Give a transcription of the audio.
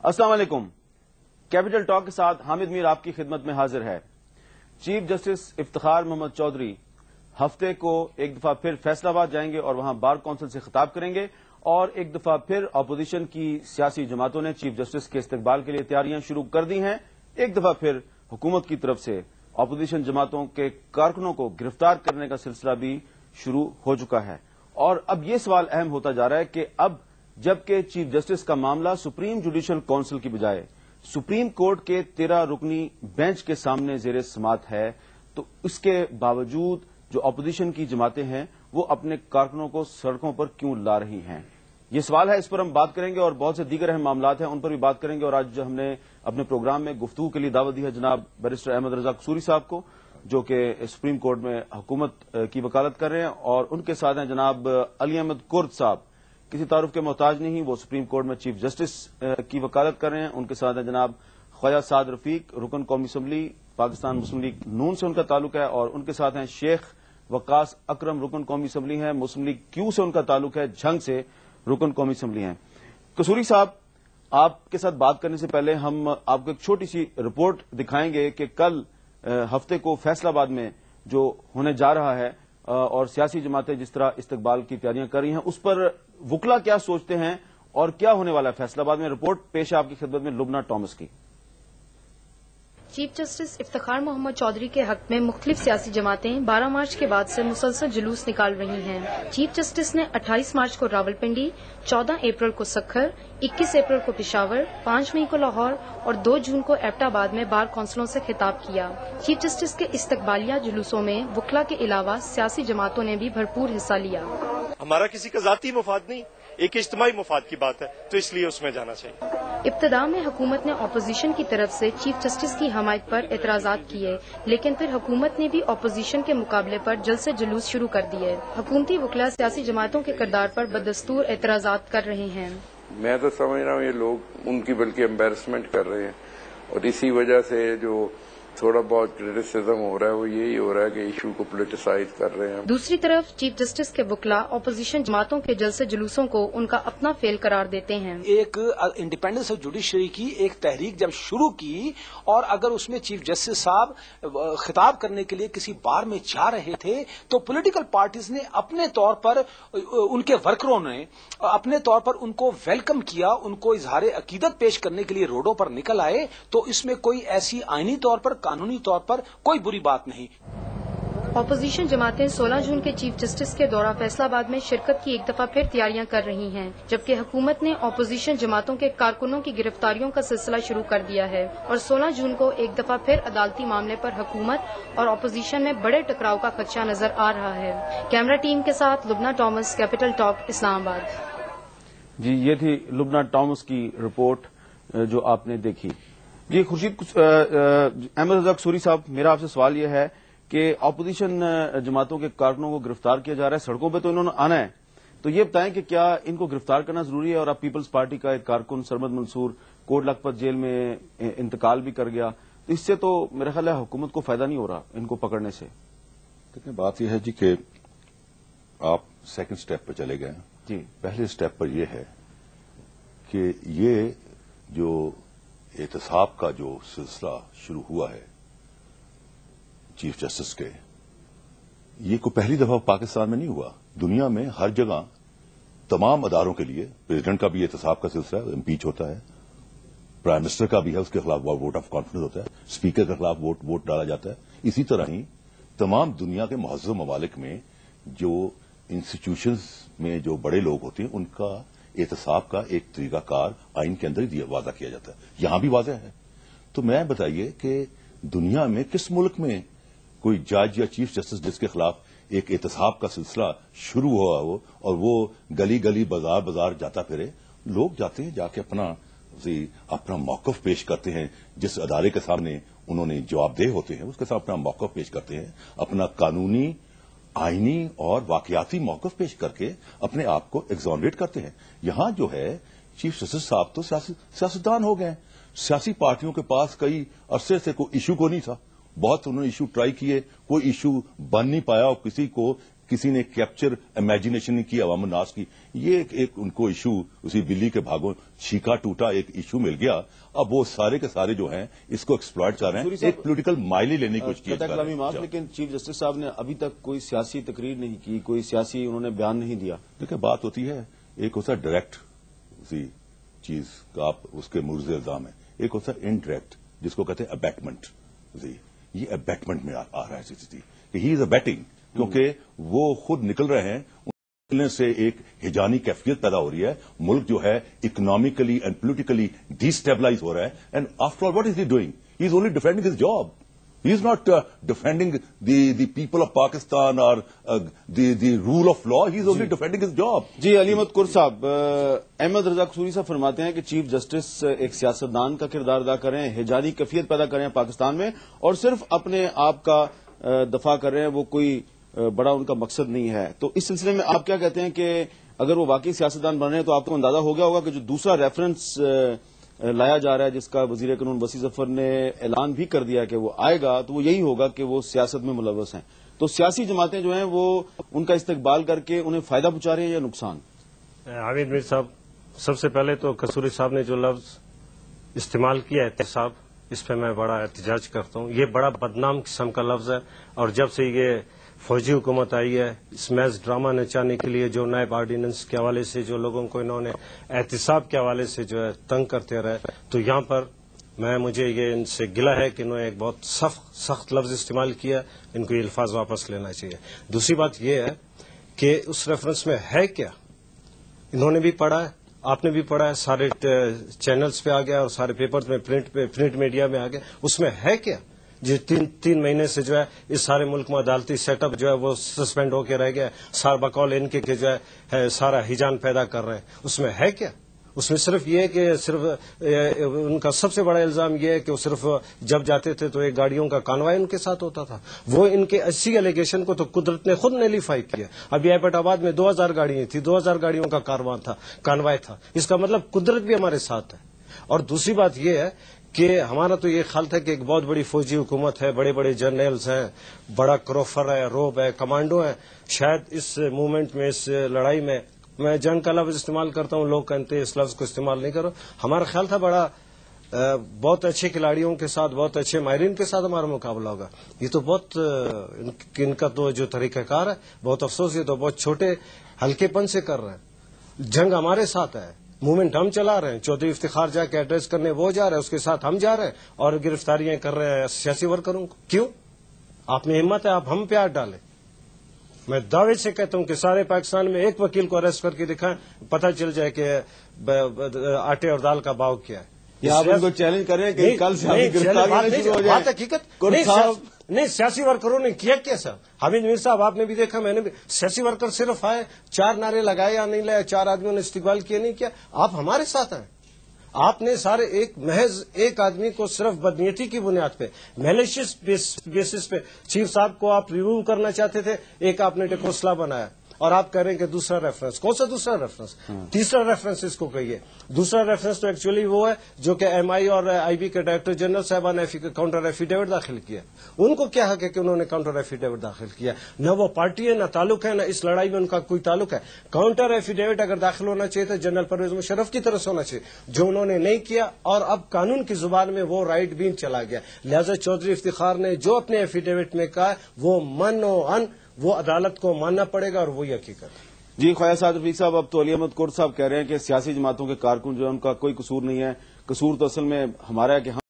السلام علیکم. Capital talk کے ساتھ حامد میر آپ کی خدمت میں حاضر ہے. چیف جسٹس افتخار محمد چودھری ہفتے کو ایک دفعہ پھر فیصلہ آباد جائیں گے اور وہاں بار کونسل سے خطاب کریں گے، اور ایک دفعہ پھر اپوزیشن کی سیاسی جماعتوں نے چیف جسٹس کے استقبال کے لیے تیاریاں شروع کر دی ہیں. ایک دفعہ پھر حکومت کی طرف سے اپوزیشن جماعتوں کے کارکنوں کو گرفتار کرنے کا سلسلہ بھی شروع ہو چکا ہے. اور اب یہ سوال اہم ہوتا جا رہا ہے کہ اب جبکہ چیف جسٹس کا معاملہ سپریم جوڈیشل کونسل کی بجائے سپریم کورٹ کے 13 رکنی بینچ کے سامنے زیر سماعت ہے، تو اس کے باوجود جو اپوزیشن کی جماعتیں ہیں وہ اپنے کارکنوں کو سڑکوں پر کیوں لا رہی ہیں؟ یہ سوال ہے، اس پر ہم بات کریں گے، اور بہت سے دیگر اہم معاملات ہیں ان پر بھی بات کریں گے. اور آج ہم نے اپنے پروگرام میں گفتگو کے لیے دعوت دی ہے جناب بیرسٹر احمد رضا قصوری صاحب کو، جو کہ سپریم کورٹ میں حکومت کی وکالت کر رہے ہیں، اور ان کے ساتھ ہیں جناب علی احمد کرد صاحب، کسی تعارف کے محتاج نہیں، وہ سپریم کورٹ میں چیف جسٹس کی وکالت کر رہے ہیں. ان کے ساتھ ہیں جناب خواجہ سعد رفیق، رکن قومی اسمبلی پاکستان مسلم لیگ نون سے ان کا تعلق ہے، اور ان کے ساتھ ہیں شیخ وقاص اکرم، رکن قومی اسمبلی ہیں، مسلم لیگ کیو سے ان کا تعلق ہے، جھنگ سے رکن قومی اسمبلی ہیں. قصوری صاحب، آپ کے ساتھ بات کرنے سے پہلے ہم آپ کو ایک چھوٹی سی رپورٹ دکھائیں گے کہ کل ہفتے کو فیصل آباد میں جو ہونے جا رہا ہے اور سیاسی جماعتیں جس طرح استقبال کی تیاریاں کر رہی ہیں، اس پر وکلا کیا سوچتے ہیں اور کیا ہونے والا ہے فیصل آباد میں. رپورٹ پیش ہے آپ کی خدمت میں لبنہ ٹامس کی. چیف جسٹس افتخار محمد چودھری کے حق میں مختلف سیاسی جماعتیں 12 مارچ کے بعد سے مسلسل جلوس نکال رہی ہیں. چیف جسٹس نے 28 مارچ کو راولپنڈی، 14 اپریل کو سکھر، 21 اپریل کو پشاور، 5 مئی کو لاہور اور 2 جون کو ایبٹ آباد میں بار کونسلوں سے خطاب کیا. چیف جسٹس کے استقبالیہ جلوسوں میں وکلا کے علاوہ سیاسی جماعتوں نے بھی بھرپور حصہ لیا. ہمارا کسی کا ذاتی مفاد نہیں، ایک اجتماعی مفاد کی بات ہے، تو اس لیے اس میں جانا چاہیے. ابتدا میں حکومت نے اپوزیشن کی طرف سے چیف جسٹس کی حمایت پر اعتراضات کیے، لیکن پھر حکومت نے بھی اپوزیشن کے مقابلے پر جلد سے جلوس شروع کر دیے. حکومتی وکلا سیاسی جماعتوں کے کردار پر بدستور اعتراضات کر رہے ہیں. میں تو سمجھ رہا ہوں یہ لوگ ان کی بلکہ امبیرسمنٹ کر رہے ہیں، اور اسی وجہ سے جو تھوڑا بہت کرٹیسزم ہو رہا ہے وہ یہی ہو رہا ہے کہ ایشو کو پولیٹیسائز کر رہے ہیں. دوسری طرف چیف جسٹس کے وکلا اپوزیشن جماعتوں کے جلسے جلوسوں کو ان کا اپنا فیل قرار دیتے ہیں. ایک انڈیپینڈنس آف جوڈیشری کی ایک تحریک جب شروع کی، اور اگر اس میں چیف جسٹس صاحب خطاب کرنے کے لیے کسی بار میں جا رہے تھے، تو پولیٹیکل پارٹیز نے اپنے طور پر، ان کے ورکروں نے اپنے طور پر ان کو ویلکم کیا، ان کو اظہار عقیدت پیش کرنے کے لیے روڈوں پر نکل آئے. تو اس میں کوئی ایسی آئینی طور پر، قانونی طور پر کوئی بری بات نہیں. اپوزیشن جماعتیں 16 جون کے چیف جسٹس کے دورہ فیصل آباد میں شرکت کی ایک دفعہ پھر تیاریاں کر رہی ہیں، جبکہ حکومت نے اپوزیشن جماعتوں کے کارکنوں کی گرفتاریوں کا سلسلہ شروع کر دیا ہے، اور 16 جون کو ایک دفعہ پھر عدالتی معاملے پر حکومت اور اپوزیشن میں بڑے ٹکراؤ کا خدشہ نظر آ رہا ہے. کیمرہ ٹیم کے ساتھ لبنہ ٹامس، کیپٹل ٹاک، اسلام آباد. جی، یہ تھی لبنہ ٹامس کی رپورٹ جو آپ نے دیکھی. جی خورشید احمد رضا قصوری صاحب، میرا آپ سے سوال یہ ہے کہ اپوزیشن جماعتوں کے کارکنوں کو گرفتار کیا جا رہا ہے، سڑکوں پہ تو انہوں نے آنا ہے، تو یہ بتائیں کہ کیا ان کو گرفتار کرنا ضروری ہے؟ اور اب پیپلز پارٹی کا ایک کارکن سرمد منصور کوٹ لکھپت جیل میں انتقال بھی کر گیا، تو اس سے تو میرا خیال ہے حکومت کو فائدہ نہیں ہو رہا ان کو پکڑنے سے. دیکھیں، بات یہ ہے جی کہ آپ سیکنڈ سٹیپ پہ چلے گئے. جی، پہلے سٹیپ پر یہ ہے کہ یہ جو احتساب کا جو سلسلہ شروع ہوا ہے چیف جسٹس کے، یہ کوئی پہلی دفعہ پاکستان میں نہیں ہوا. دنیا میں ہر جگہ تمام اداروں کے لیے پریزیڈنٹ کا بھی احتساب کا سلسلہ ہے، امپیچ ہوتا ہے، پرائم منسٹر کا بھی ہے، اس کے خلاف ووٹ آف کانفیڈنس ہوتا ہے، اسپیکر کے خلاف ووٹ ڈالا جاتا ہے. اسی طرح ہی تمام دنیا کے مہذب ممالک میں جو انسٹیٹیوشنز میں جو بڑے لوگ ہوتے ہیں ان کا احتساب کا ایک طریقہ کار آئین کے اندر ہی واضح کیا جاتا ہے. یہاں بھی واضح ہے. تو میں بتائیے کہ دنیا میں کس ملک میں کوئی جج یا چیف جسٹس جس کے خلاف ایک احتساب کا سلسلہ شروع ہوا ہو اور وہ گلی گلی بازار بازار جاتا پھرے؟ لوگ جاتے ہیں، جا کے اپنا موقف پیش کرتے ہیں، جس ادارے کے سامنے انہوں نے جواب دہ ہوتے ہیں اس کے ساتھ اپنا موقف پیش کرتے ہیں، اپنا قانونی، آئینی اور واقعاتی موقف پیش کر کے اپنے آپ کو ایگزونریٹ کرتے ہیں. یہاں جو ہے چیف جسٹس صاحب تو سیاستدان ہو گئے. سیاسی پارٹیوں کے پاس کئی عرصے سے کوئی ایشو کو نہیں تھا، بہت انہوں نے ایشو ٹرائی کیے، کوئی ایشو بن نہیں پایا اور کسی کو کسی نے کیپچر امیجنیشن نہیں کی عوام الناس کی. یہ ایک ان کو ایشو اسی بلی کے بھاگوں چھیکا ٹوٹا ایک ایشو مل گیا. اب وہ سارے کے سارے جو ہیں اس کو ایکسپلائٹ کر رہے ہیں, ایک پولیٹیکل مائلی لینے کی کوشش کر رہے ہیں. لیکن چیف جسٹس صاحب نے ابھی تک کوئی سیاسی تقریر نہیں کی, کوئی سیاسی انہوں نے بیان نہیں دیا. دیکھیں بات ہوتی ہے, ایک ہوتا ہے ڈائریکٹ اسی چیز کا آپ اس کے مرز الزام ہے, ایک ہوتا ہے انڈائریکٹ جس کو کہتے ہیں ابیٹمنٹ. یہ ابیٹمنٹ میں آ رہا ہے کہ ہی از ابیٹنگ, کیونکہ وہ خود نکل رہے ہیں, نکلنے سے ایک ہجانی کیفیت پیدا ہو رہی ہے. ملک جو ہے economically and politically destabilise ہو رہا ہے. And after all what is he doing? He is only defending his job. He is not defending the people of Pakistan or the rule of law. He is only defending his job. جی علی احمد قر صاحب, احمد رضا قصوری صاحب فرماتے ہیں کہ chief justice ایک سیاستدان کا کردار ادا کر رہے ہیں, ہجانی کیفیت پیدا کر رہے ہیں پاکستان میں, اور صرف اپنے آپ کا دفاع کر رہے ہیں, وہ کوئی بڑا ان کا مقصد نہیں ہے. تو اس سلسلے میں آپ کیا کہتے ہیں کہ اگر وہ واقعی سیاستدان بن رہے ہیں تو آپ کو اندازہ ہو گیا ہوگا کہ جو دوسرا ریفرنس لایا جا رہا ہے جس کا وزیر قانون وسیع ظفر نے اعلان بھی کر دیا کہ وہ آئے گا, تو وہ یہی ہوگا کہ وہ سیاست میں ملوث ہیں. تو سیاسی جماعتیں جو ہیں وہ ان کا استقبال کر کے انہیں فائدہ پہنچا رہے ہیں یا نقصان؟ حامد میر صاحب, سب سے پہلے تو قصوری صاحب نے جو لفظ استعمال کیا احتساب, اس پہ میں بڑا احتجاج کرتا ہوں. یہ بڑا بدنام قسم کا لفظ ہے, اور جب سے یہ فوجی حکومت آئی ہے, اس میز ڈرامہ نچانے کے لیے جو نائب آرڈیننس کے حوالے سے جو لوگوں کو انہوں نے احتساب کے حوالے سے جو ہے تنگ کرتے رہے, تو یہاں پر مجھے یہ ان سے گلہ ہے کہ انہوں نے ایک بہت سخت لفظ استعمال کیا. ان کو یہ الفاظ واپس لینا چاہیے. دوسری بات یہ ہے کہ اس ریفرنس میں ہے کیا, انہوں نے بھی پڑھا ہے, آپ نے بھی پڑھا ہے, سارے چینلز پہ آ گیا اور سارے پیپرز میں پرنٹ میڈیا میں آ گیا. اس میں ہے کیا جو تین مہینے سے جو ہے اس سارے ملک میں عدالتی سیٹ اپ جو ہے وہ سسپینڈ ہو کے رہ گیا, سار بقول ان کے جو ہے سارا ہیجان پیدا کر رہے ہیں. اس میں ہے کیا؟ اس میں صرف یہ ہے کہ صرف ان کا سب سے بڑا الزام یہ ہے کہ وہ صرف جب جاتے تھے تو ایک گاڑیوں کا کانوائے ان کے ساتھ ہوتا تھا. وہ ان کے 80 ایلیگیشن کو تو قدرت نے خود نیلیفائی کیا. ابھی ایبٹ آباد میں 2000 گاڑیاں تھیں, 2000 گاڑیوں کا کانوائے تھا. اس کا مطلب قدرت بھی ہمارے ساتھ ہے. اور دوسری بات یہ ہے کہ ہمارا تو یہ خیال تھا کہ ایک بہت بڑی فوجی حکومت ہے, بڑے بڑے جرنیلز ہیں, بڑا کروفر ہے, روب ہے, کمانڈو ہیں. شاید اس موومنٹ میں, اس لڑائی میں جنگ کا لفظ استعمال کرتا ہوں, لوگ کہتے ہیں اس لفظ کو استعمال نہیں کرو. ہمارا خیال تھا بڑا بہت اچھے کھلاڑیوں کے ساتھ, بہت اچھے ماہرین کے ساتھ ہمارا مقابلہ ہوگا. یہ تو بہت ان کا تو جو طریقہ کار ہے, بہت افسوس, یہ تو بہت چھوٹے ہلکے پن سے کر رہے ہیں. جنگ ہمارے ساتھ ہے, موومنٹ ہم چلا رہے ہیں, چودھری افتخار جا کے ایڈریس کرنے وہ جا رہے ہیں, اس کے ساتھ ہم جا رہے ہیں, اور گرفتاریاں کر رہے ہیں سیاسی ورکروں کو. کیوں؟ آپ میں ہمت ہے, آپ ہم پہ ہاتھ ڈالیں. میں دعوے سے کہتا ہوں کہ سارے پاکستان میں ایک وکیل کو اریسٹ کر کے دکھائیں, پتہ چل جائے کہ آٹے اور دال کا بھاؤ کیا ہے. یا آپ ان کو چیلنج کریں کہ کل سے بات حقیقت نہیں, سیاسی ورکروں نے کیا کیسا؟ حامد میر صاحب آپ نے بھی دیکھا, میں نے بھی. سیاسی ورکر صرف آئے, 4 نعرے لگائے یا نہیں لگائے, 4 آدمیوں نے استقبال کیا نہیں کیا. آپ ہمارے ساتھ ہیں. آپ نے سارے محض ایک آدمی کو صرف بدنیتی کی بنیاد پہ, میلیشیس بیسس پہ چیف صاحب کو آپ ریموو کرنا چاہتے تھے. ایک آپ نے ٹیکوسلا بنایا, اور آپ کہہ رہے ہیں کہ دوسرا ریفرنس. کون سا دوسرا ریفرنس؟ تیسرا ریفرنس اس کو کہیے. دوسرا ریفرنس تو ایکچولی وہ ہے جو کہ ایم آئی اور آئی بی کے ڈائریکٹر جنرل صاحبہ نے کاؤنٹر ایفیڈیوٹ داخل کیا. ان کو کیا حق ہے کہ انہوں نے کاؤنٹر ایفیڈیوٹ داخل کیا؟ نہ وہ پارٹی ہے, نہ تعلق ہے, نہ اس لڑائی میں ان کا کوئی تعلق ہے. کاؤنٹر ایفیڈیوٹ اگر داخل ہونا چاہیے تو جنرل پرویز مشرف کی طرف سے ہونا چاہیے, جو انہوں نے نہیں کیا, اور اب قانون کی زبان میں وہ رائٹ بین چلا گیا. لہذا چودھری افتخار نے جو اپنے ایفیڈیوٹ میں کہا وہ من و ان, وہ عدالت کو ماننا پڑے گا, اور وہی حقیقت. جی خواجہ سعد رفیق صاحب, اب تو علی احمد قر صاحب کہہ رہے ہیں کہ سیاسی جماعتوں کے کارکن جو ہے ان کا کوئی قصور نہیں ہے. قصور تو اصل میں ہمارا ہے کہ